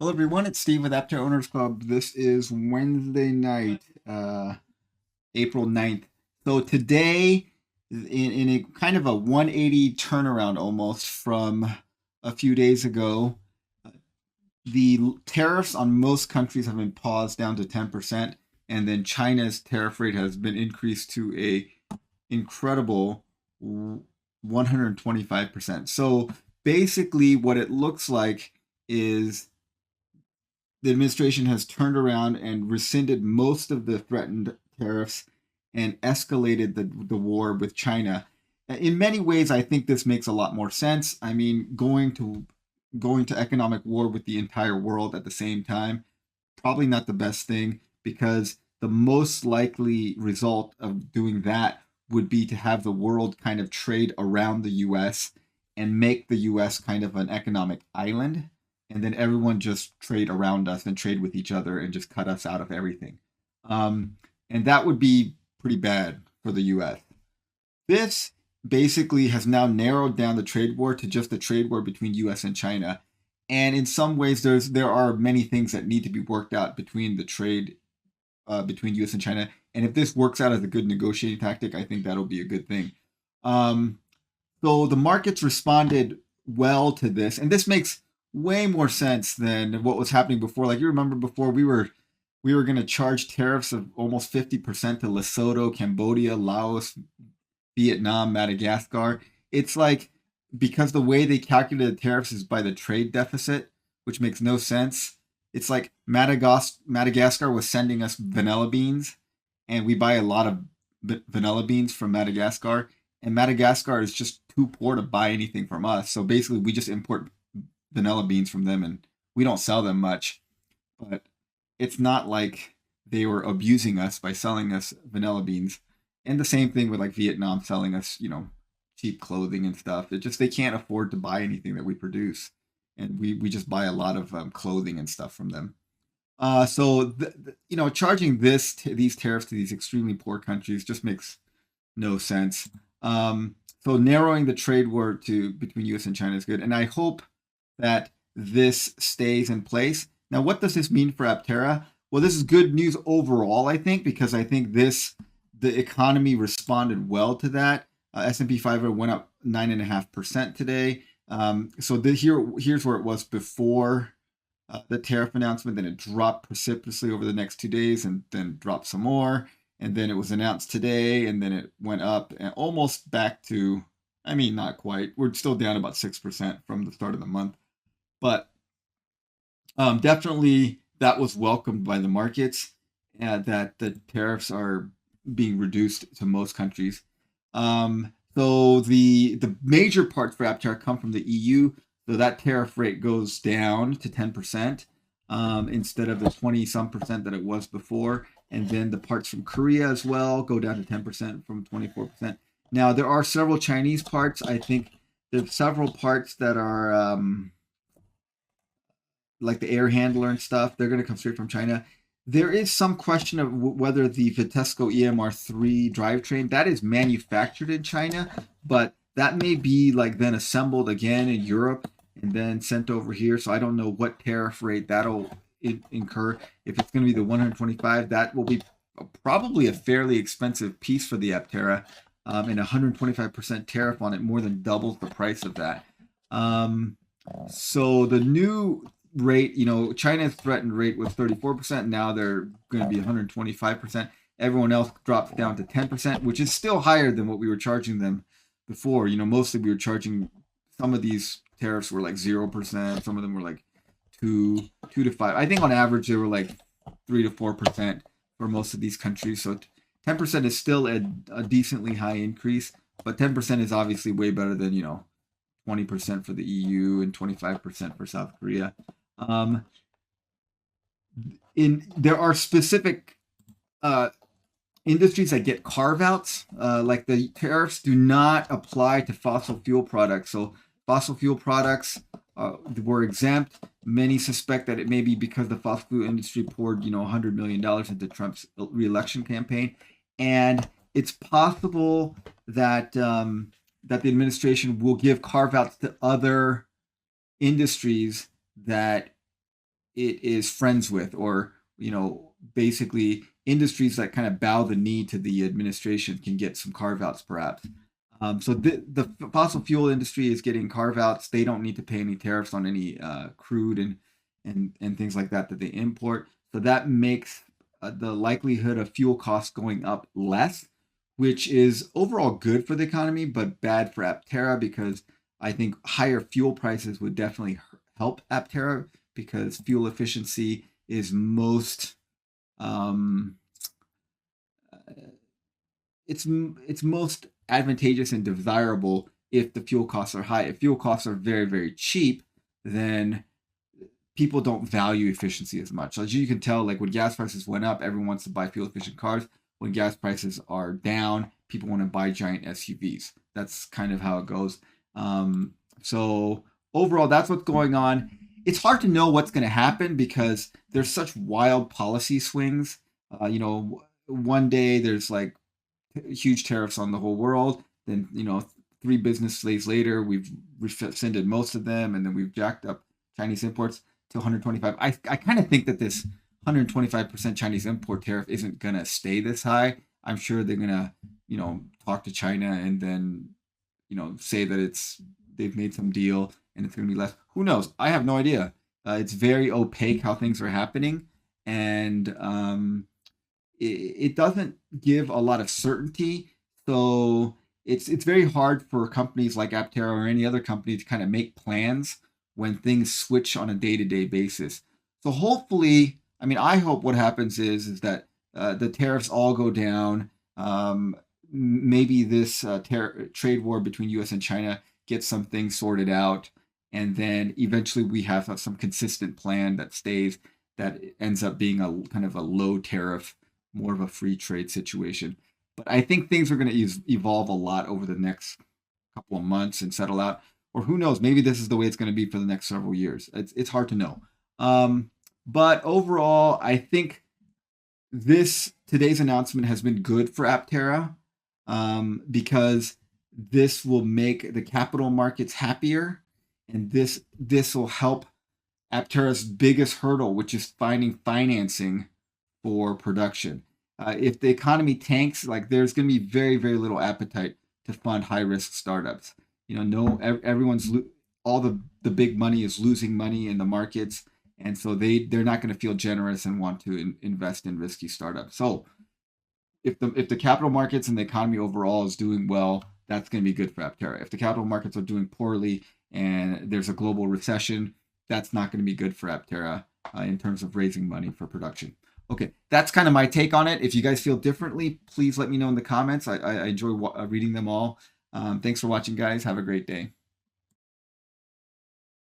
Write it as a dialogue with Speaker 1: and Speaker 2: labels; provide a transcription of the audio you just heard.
Speaker 1: Hello everyone, it's Steve with Aptera Owners Club. This is Wednesday night, April 9th. So today, in a kind of a 180 turnaround almost from a few days ago, the tariffs on most countries have been paused down to 10%, and then China's tariff rate has been increased to a incredible 125%. So basically what it looks like is the administration has turned around and rescinded most of the threatened tariffs and escalated the war with China. In many ways, I think this makes a lot more sense. I mean, going to economic war with the entire world at the same time, probably not the best thing because the most likely result of doing that would be to have the world kind of trade around the US and make the US kind of an economic island. And then everyone just trade around us and trade with each other and just cut us out of everything. And that would be pretty bad for the US. This basically has now narrowed down the trade war to just the trade war between US and China. And in some ways, there are many things that need to be worked out between the trade between U.S. and China. And if this works out as a good negotiating tactic, I think that'll be a good thing. Um, so the markets responded well to this, and this makes way more sense than what was happening before. Like you remember before, we were going to charge tariffs of almost 50% to Lesotho, Cambodia, Laos, Vietnam, Madagascar. It's like because the way they calculated tariffs is by the trade deficit, which makes no sense. It's like Madagascar was sending us vanilla beans, and we buy a lot of vanilla beans from Madagascar, and Madagascar is just too poor to buy anything from us. So basically, we just import vanilla beans from them, and we don't sell them much. But it's not like they were abusing us by selling us vanilla beans. And the same thing with like Vietnam selling us, cheap clothing and stuff. It just they can't afford to buy anything that we produce, and we just buy a lot of clothing and stuff from them. Charging these tariffs to these extremely poor countries just makes no sense. So narrowing the trade war to between U.S. and China is good, and I hope that this stays in place. Now, what does this mean for Aptera? Well, this is good news overall, I think, because I think the economy responded well to that. S&P 500 went up 9.5% today. Here's where it was before the tariff announcement. Then it dropped precipitously over the next 2 days, and then dropped some more. And then it was announced today, and then it went up and almost back to, I mean, not quite. We're still down about 6% from the start of the month, but definitely that was welcomed by the markets. That the tariffs are being reduced to most countries. So the major parts for Aptera come from the EU. So that tariff rate goes down to 10% instead of the 20 some percent that it was before. And then the parts from Korea as well go down to 10% from 24%. Now there are several Chinese parts. I think there's several parts that are like the air handler and stuff. They're going to come straight from China. There is some question of whether the Vitesco EMR3 drivetrain that is manufactured in China, but that may be like then assembled again in Europe and then sent over here. So I don't know what tariff rate that'll incur. If it's going to be the 125, that will be probably a fairly expensive piece for the Aptera, and 125% tariff on it more than doubles the price of that. So the new rate, China's threatened rate was 34%. Now they're going to be 125%. Everyone else drops down to 10%, which is still higher than what we were charging them before. Mostly we were charging, some of these tariffs were like 0%. Some of them were like 2 to 5. I think on average they were like 3 to 4% for most of these countries. So 10% is still a decently high increase, but 10% is obviously way better than, 20% for the EU and 25% for South Korea. Um, there are specific industries that get carve outs, like the tariffs do not apply to fossil fuel products. So fossil fuel products were exempt. Many suspect that it may be because the fossil fuel industry poured, $100 million into Trump's reelection campaign, and it's possible that that the administration will give carve outs to other industries that it is friends with, or basically industries that kind of bow the knee to the administration can get some carve outs perhaps. So the fossil fuel industry is getting carve outs. They don't need to pay any tariffs on any crude and things like that they import. So that makes the likelihood of fuel costs going up less, which is overall good for the economy, but bad for Aptera because I think higher fuel prices would definitely help Aptera because fuel efficiency is most um, it's most advantageous and desirable if the fuel costs are high. If fuel costs are very, very cheap, then people don't value efficiency as much. As you can tell, like when gas prices went up, everyone wants to buy fuel efficient cars. When gas prices are down, people want to buy giant SUVs. That's kind of how it goes. So overall, that's what's going on. It's hard to know what's going to happen because there's such wild policy swings. One day there's like huge tariffs on the whole world. Then 3 business days later, we've rescinded most of them, and then we've jacked up Chinese imports to 125. I kind of think that this 125% Chinese import tariff isn't gonna stay this high. I'm sure they're gonna talk to China and then say that they've made some deal and it's gonna be less. Who knows? I have no idea. It's very opaque how things are happening, and it doesn't give a lot of certainty. So it's very hard for companies like Aptera or any other company to kind of make plans when things switch on a day-to-day basis. So hopefully, I mean, I hope what happens is that the tariffs all go down. Maybe this trade war between U.S. and China gets some things sorted out, and then eventually we have some consistent plan that stays, that ends up being a kind of a low tariff, more of a free trade situation. But I think things are going to evolve a lot over the next couple of months and settle out. Or who knows, maybe this is the way it's going to be for the next several years. It's hard to know. But overall, I think today's announcement has been good for Aptera because this will make the capital markets happier, and this will help Aptera's biggest hurdle, which is finding financing for production. If the economy tanks, like there's going to be very, very little appetite to fund high risk startups. No, everyone's all the big money is losing money in the markets, and so they're not going to feel generous and want to invest in risky startups. So if the capital markets and the economy overall is doing well, that's going to be good for Aptera. If the capital markets are doing poorly and there's a global recession, that's not going to be good for Aptera in terms of raising money for production. Okay, that's kind of my take on it. If you guys feel differently, please let me know in the comments. I enjoy reading them all. Thanks for watching, guys. Have a great day.